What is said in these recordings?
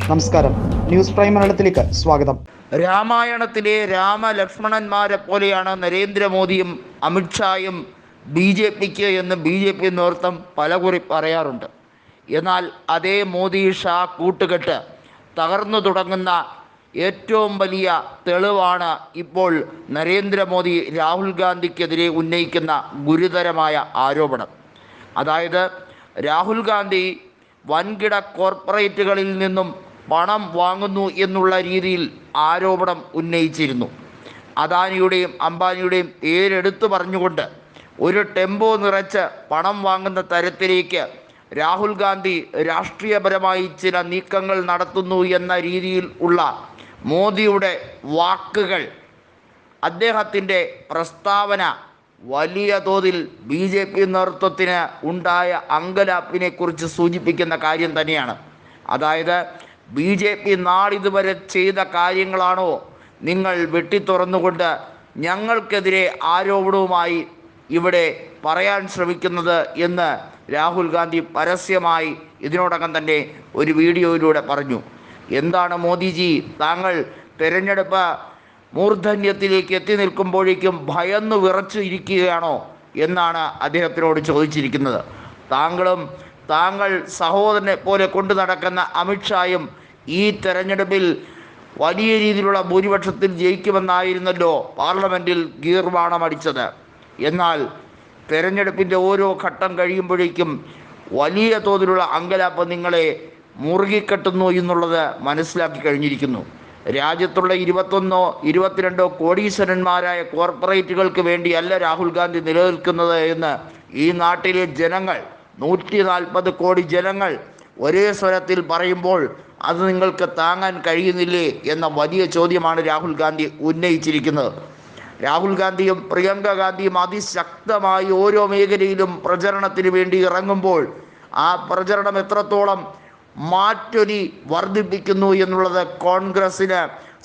നമസ്കാരം, news prime മലയാളത്തിലേക്ക് സ്വാഗതം. രാമായണത്തിലെ രാമലക്ഷ്മണന്മാരെ പോലെയാണ് നരേന്ദ്രമോദിയും അമിത്ഷായും ബി ജെ പിക്ക് എന്ന് ബി ജെ പി നേതൃത്വം പലകുറി പറയാറുണ്ട്. എന്നാൽ അതേ മോദി ഷാ കൂട്ടുകെട്ട് തകർന്നു തുടങ്ങുന്ന ഏറ്റവും വലിയ തെളിവാണ് ഇപ്പോൾ നരേന്ദ്രമോദി രാഹുൽ ഗാന്ധിക്കെതിരെ ഉന്നയിക്കുന്ന ഗുരുതരമായ ആരോപണം. അതായത് രാഹുൽ ഗാന്ധി വൻകിട കോർപ്പറേറ്റുകളിൽ നിന്നും പണം വാങ്ങുന്നു എന്നുള്ള രീതിയിൽ ആരോപണം ഉന്നയിച്ചിരുന്നു. അദാനിയുടെയും അംബാനിയുടെയും പേരെടുത്തു പറഞ്ഞുകൊണ്ട് ഒരു ടെമ്പോ നിറച്ച് പണം വാങ്ങുന്ന തരത്തിലേക്ക് രാഹുൽ ഗാന്ധി രാഷ്ട്രീയപരമായി ചില നീക്കങ്ങൾ നടത്തുന്നു എന്ന രീതിയിൽ ഉള്ള മോദിയുടെ വാക്കുകൾ, അദ്ദേഹത്തിൻ്റെ പ്രസ്താവന വലിയ തോതിൽ ബി ജെ പി നേതൃത്വത്തിന് ഉണ്ടായ അങ്കലാപ്പിനെ കുറിച്ച് സൂചിപ്പിക്കുന്ന കാര്യം തന്നെയാണ്. അതായത് ബി ജെ പി നാളിതുവരെ ചെയ്ത കാര്യങ്ങളാണോ നിങ്ങൾ വെട്ടിത്തുറന്നുകൊണ്ട് ഞങ്ങൾക്കെതിരെ ആരോപണവുമായി ഇവിടെ പറയാൻ ശ്രമിക്കുന്നത് എന്ന് രാഹുൽ ഗാന്ധി പരസ്യമായി ഇതിനോടകം തന്നെ ഒരു വീഡിയോയിലൂടെ പറഞ്ഞു. എന്താണ് മോദിജി, താങ്കൾ തിരഞ്ഞെടുപ്പ് മൂർധന്യത്തിലേക്ക് എത്തി നിൽക്കുമ്പോഴേക്കും ഭയന്നു വിറച്ചു ഇരിക്കുകയാണോ എന്നാണ് അദ്ദേഹത്തിനോട് ചോദിച്ചിരിക്കുന്നത്. താങ്കൾ സഹോദരനെ പോലെ കൊണ്ടു നടക്കുന്ന അമിത്ഷായും ഈ തെരഞ്ഞെടുപ്പിൽ വലിയ രീതിയിലുള്ള ഭൂരിപക്ഷത്തിൽ ജയിക്കുമെന്നായിരുന്നല്ലോ പാർലമെൻറ്റിൽ ഗീർവാണമടിച്ചത്. എന്നാൽ തെരഞ്ഞെടുപ്പിൻ്റെ ഓരോ ഘട്ടം കഴിയുമ്പോഴേക്കും വലിയ തോതിലുള്ള അങ്കലാപ്പ് നിങ്ങളെ മുറുകിക്കെട്ടുന്നു എന്നുള്ളത് മനസ്സിലാക്കി കഴിഞ്ഞിരിക്കുന്നു. രാജ്യത്തുള്ള 21-22 കോടീശ്വരന്മാരായ കോർപ്പറേറ്റുകൾക്ക് വേണ്ടിയല്ല രാഹുൽ ഗാന്ധി നിലനിൽക്കുന്നത് എന്ന് ഈ നാട്ടിലെ ജനങ്ങൾ, 140 കോടി ജനങ്ങൾ ഒരേ സ്വരത്തിൽ പറയുമ്പോൾ അത് നിങ്ങൾക്ക് താങ്ങാൻ കഴിയുന്നില്ലേ എന്ന വലിയ ചോദ്യമാണ് രാഹുൽ ഗാന്ധി ഉന്നയിച്ചിരിക്കുന്നത്. രാഹുൽ ഗാന്ധിയും പ്രിയങ്ക ഗാന്ധിയും അതിശക്തമായി ഓരോ മേഖലയിലും പ്രചരണത്തിന് വേണ്ടി ഇറങ്ങുമ്പോൾ ആ പ്രചരണം എത്രത്തോളം മാറ്റൊലി വർദ്ധിപ്പിക്കുന്നു എന്നുള്ളത് കോൺഗ്രസ്സിന്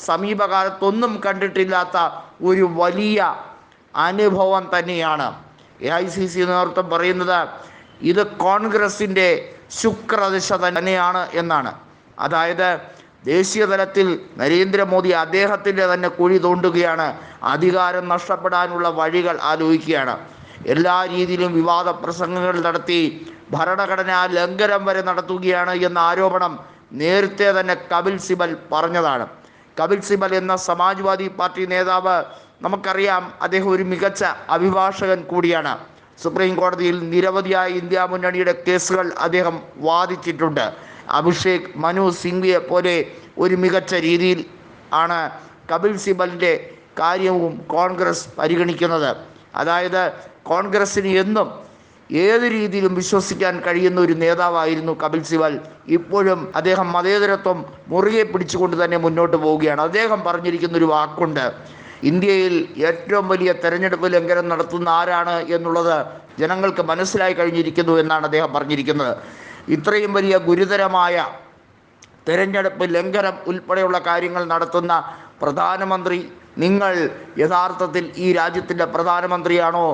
സമീപകാലത്തൊന്നും കണ്ടിട്ടില്ലാത്ത ഒരു വലിയ അനുഭവം തന്നെയാണ്. AICC നേതൃത്വം പറയുന്നത് ഇത് കോൺഗ്രസിൻ്റെ ശുക്രദശ തന്നെയാണ് എന്നാണ്. അതായത് ദേശീയ തലത്തിൽ നരേന്ദ്രമോദി അദ്ദേഹത്തിൻ്റെ തന്നെ കുഴി തോണ്ടുകയാണ്, അധികാരം നഷ്ടപ്പെടാനുള്ള വഴികൾ ആലോചിക്കുകയാണ്. എല്ലാ രീതിയിലും വിവാദ പ്രസംഗങ്ങൾ നടത്തി ഭരണഘടനാ ലംഘനം വരെ നടത്തുകയാണ് എന്ന ആരോപണം നേരത്തെ തന്നെ കപിൽ സിബൽ പറഞ്ഞതാണ്. കപിൽ സിബൽ എന്ന സമാജ്വാദി പാർട്ടി നേതാവ്, നമുക്കറിയാം, അദ്ദേഹം ഒരു മികച്ച അഭിഭാഷകൻ കൂടിയാണ്. സുപ്രീം കോടതിയിൽ നിരവധിയായ ഇന്ത്യ മുന്നണിയുടെ കേസുകൾ അദ്ദേഹം വാദിച്ചിട്ടുണ്ട്. അഭിഷേക് മനു സിംഗ്വിയെ പോലെ ഒരു മികച്ച രീതിയിൽ ആണ് കപിൽ സിബലിൻ്റെ കാര്യവും കോൺഗ്രസ് പരിഗണിക്കുന്നത്. അതായത് കോൺഗ്രസ്സിന് എന്നും ഏത് രീതിയിലും വിശ്വസിക്കാൻ കഴിയുന്ന ഒരു നേതാവായിരുന്നു കപിൽ സിബൽ. ഇപ്പോഴും അദ്ദേഹം മതേതരത്വം മുറുകെ പിടിച്ചുകൊണ്ട് തന്നെ മുന്നോട്ട് പോവുകയാണ്. അദ്ദേഹം പറഞ്ഞിരിക്കുന്ന ഒരു വാക്കുണ്ട്, ഇന്ത്യയിൽ ഏറ്റവും വലിയ തെരഞ്ഞെടുപ്പ് ലംഘനം നടത്തുന്ന ആരാണ് എന്നുള്ളത് ജനങ്ങൾക്ക് മനസ്സിലായി കഴിഞ്ഞിരിക്കുന്നു എന്നാണ് അദ്ദേഹം പറഞ്ഞിരിക്കുന്നത്. ഇത്രയും വലിയ ഗുരുതരമായ തെരഞ്ഞെടുപ്പ് ലംഘനം ഉൾപ്പെടെയുള്ള കാര്യങ്ങൾ നടത്തുന്ന പ്രധാനമന്ത്രി, നിങ്ങൾ യഥാർത്ഥത്തിൽ ഈ രാജ്യത്തിൻ്റെ പ്രധാനമന്ത്രിയാണോ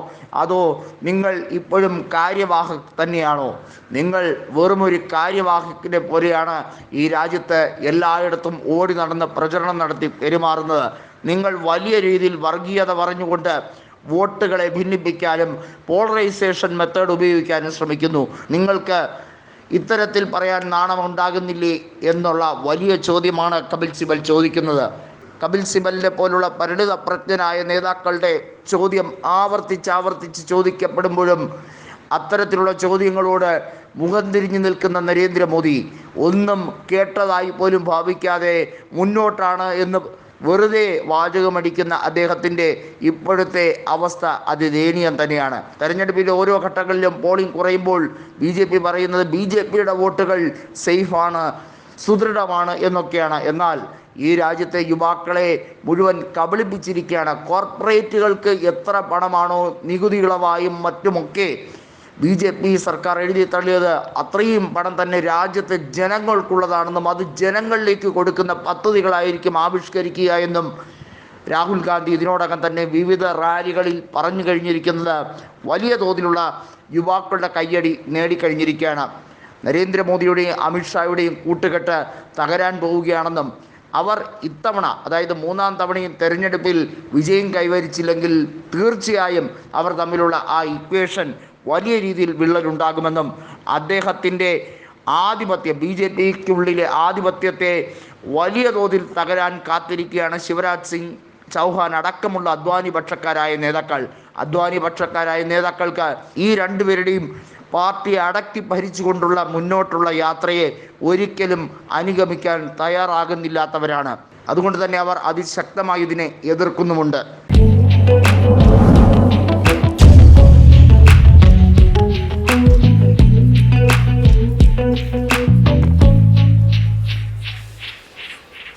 അതോ നിങ്ങൾ ഇപ്പോഴും കാര്യവാഹക് തന്നെയാണോ? നിങ്ങൾ വെറുമൊരു കാര്യവാഹകിനെ പോലെയാണ് ഈ രാജ്യത്ത് എല്ലായിടത്തും ഓടി നടന്ന് പ്രചരണം നടത്തി പെരുമാറുന്നത്. നിങ്ങൾ വലിയ രീതിയിൽ വർഗീയത പറഞ്ഞുകൊണ്ട് വോട്ടുകളെ ഭിന്നിപ്പിക്കാനും പോളറൈസേഷൻ മെത്തേഡ് ഉപയോഗിക്കാനും ശ്രമിക്കുന്നു. നിങ്ങൾക്ക് ഇത്തരത്തിൽ പറയാൻ നാണമുണ്ടാകുന്നില്ലേ എന്നുള്ള വലിയ ചോദ്യമാണ് കപിൽ സിബൽ ചോദിക്കുന്നത്. കപിൽ സിബലിനെ പോലുള്ള പരിണിതപ്രജ്ഞനായ നേതാക്കളുടെ ചോദ്യം ആവർത്തിച്ച് ചോദിക്കപ്പെടുമ്പോഴും അത്തരത്തിലുള്ള ചോദ്യങ്ങളോട് മുഖം തിരിഞ്ഞു നിൽക്കുന്ന നരേന്ദ്രമോദി ഒന്നും കേട്ടതായി പോലും ഭാവിക്കാതെ മുന്നോട്ടാണ് എന്ന് വെറുതെ വാചകമടിക്കുന്ന അദ്ദേഹത്തിൻ്റെ ഇപ്പോഴത്തെ അവസ്ഥ അതിദയനീയം തന്നെയാണ്. തെരഞ്ഞെടുപ്പിലെ ഓരോ ഘട്ടങ്ങളിലും പോളിംഗ് കുറയുമ്പോൾ BJP പറയുന്നത് BJPയുടെ വോട്ടുകൾ സേഫാണ്, സുദൃഢമാണ് എന്നൊക്കെയാണ്. എന്നാൽ ഈ രാജ്യത്തെ യുവാക്കളെ മുഴുവൻ കബളിപ്പിച്ചിരിക്കുകയാണ്. കോർപ്പറേറ്റുകൾക്ക് എത്ര പണമാണോ നികുതി ഇളവായും മറ്റുമൊക്കെ BJP സർക്കാർ എഴുതി തള്ളിയത്, അത്രയും പണം തന്നെ രാജ്യത്തെ ജനങ്ങൾക്കുള്ളതാണെന്നും അത് ജനങ്ങളിലേക്ക് കൊടുക്കുന്ന പദ്ധതികളായിരിക്കും ആവിഷ്കരിക്കുക എന്നും രാഹുൽ ഗാന്ധി ഇതിനോടകം തന്നെ വിവിധ റാലികളിൽ പറഞ്ഞു കഴിഞ്ഞിരിക്കുന്നത് വലിയ തോതിലുള്ള യുവാക്കളുടെ കയ്യടി നേടിക്കഴിഞ്ഞിരിക്കുകയാണ്. നരേന്ദ്രമോദിയുടെയും അമിത്ഷായുടെയും കൂട്ടുകെട്ട് തകരാൻ പോവുകയാണെന്നും അവർ ഇത്തവണ, അതായത് മൂന്നാം തവണയും തെരഞ്ഞെടുപ്പിൽ വിജയം കൈവരിച്ചില്ലെങ്കിൽ തീർച്ചയായും അവർ തമ്മിലുള്ള ആ ഇക്വേഷൻ വലിയ രീതിയിൽ വിള്ളലുണ്ടാകുമെന്നും അദ്ദേഹത്തിൻ്റെ ആധിപത്യം, BJPക്കുള്ളിലെ ആധിപത്യത്തെ വലിയ തോതിൽ തകരാൻ കാത്തിരിക്കുകയാണ് ശിവരാജ് സിംഗ് ചൗഹാൻ അടക്കമുള്ള അദ്വാനി പക്ഷക്കാരായ നേതാക്കൾക്ക് ഈ രണ്ടുപേരുടെയും പാർട്ടിയെ അടക്കി ഭരിച്ചുകൊണ്ടുള്ള മുന്നോട്ടുള്ള യാത്രയെ ഒരിക്കലും അനുഗമിക്കാൻ തയ്യാറാകുന്നില്ലാത്തവരാണ്. അതുകൊണ്ട് തന്നെ അവർ അതിശക്തമായി ഇതിനെ എതിർക്കുന്നുമുണ്ട്.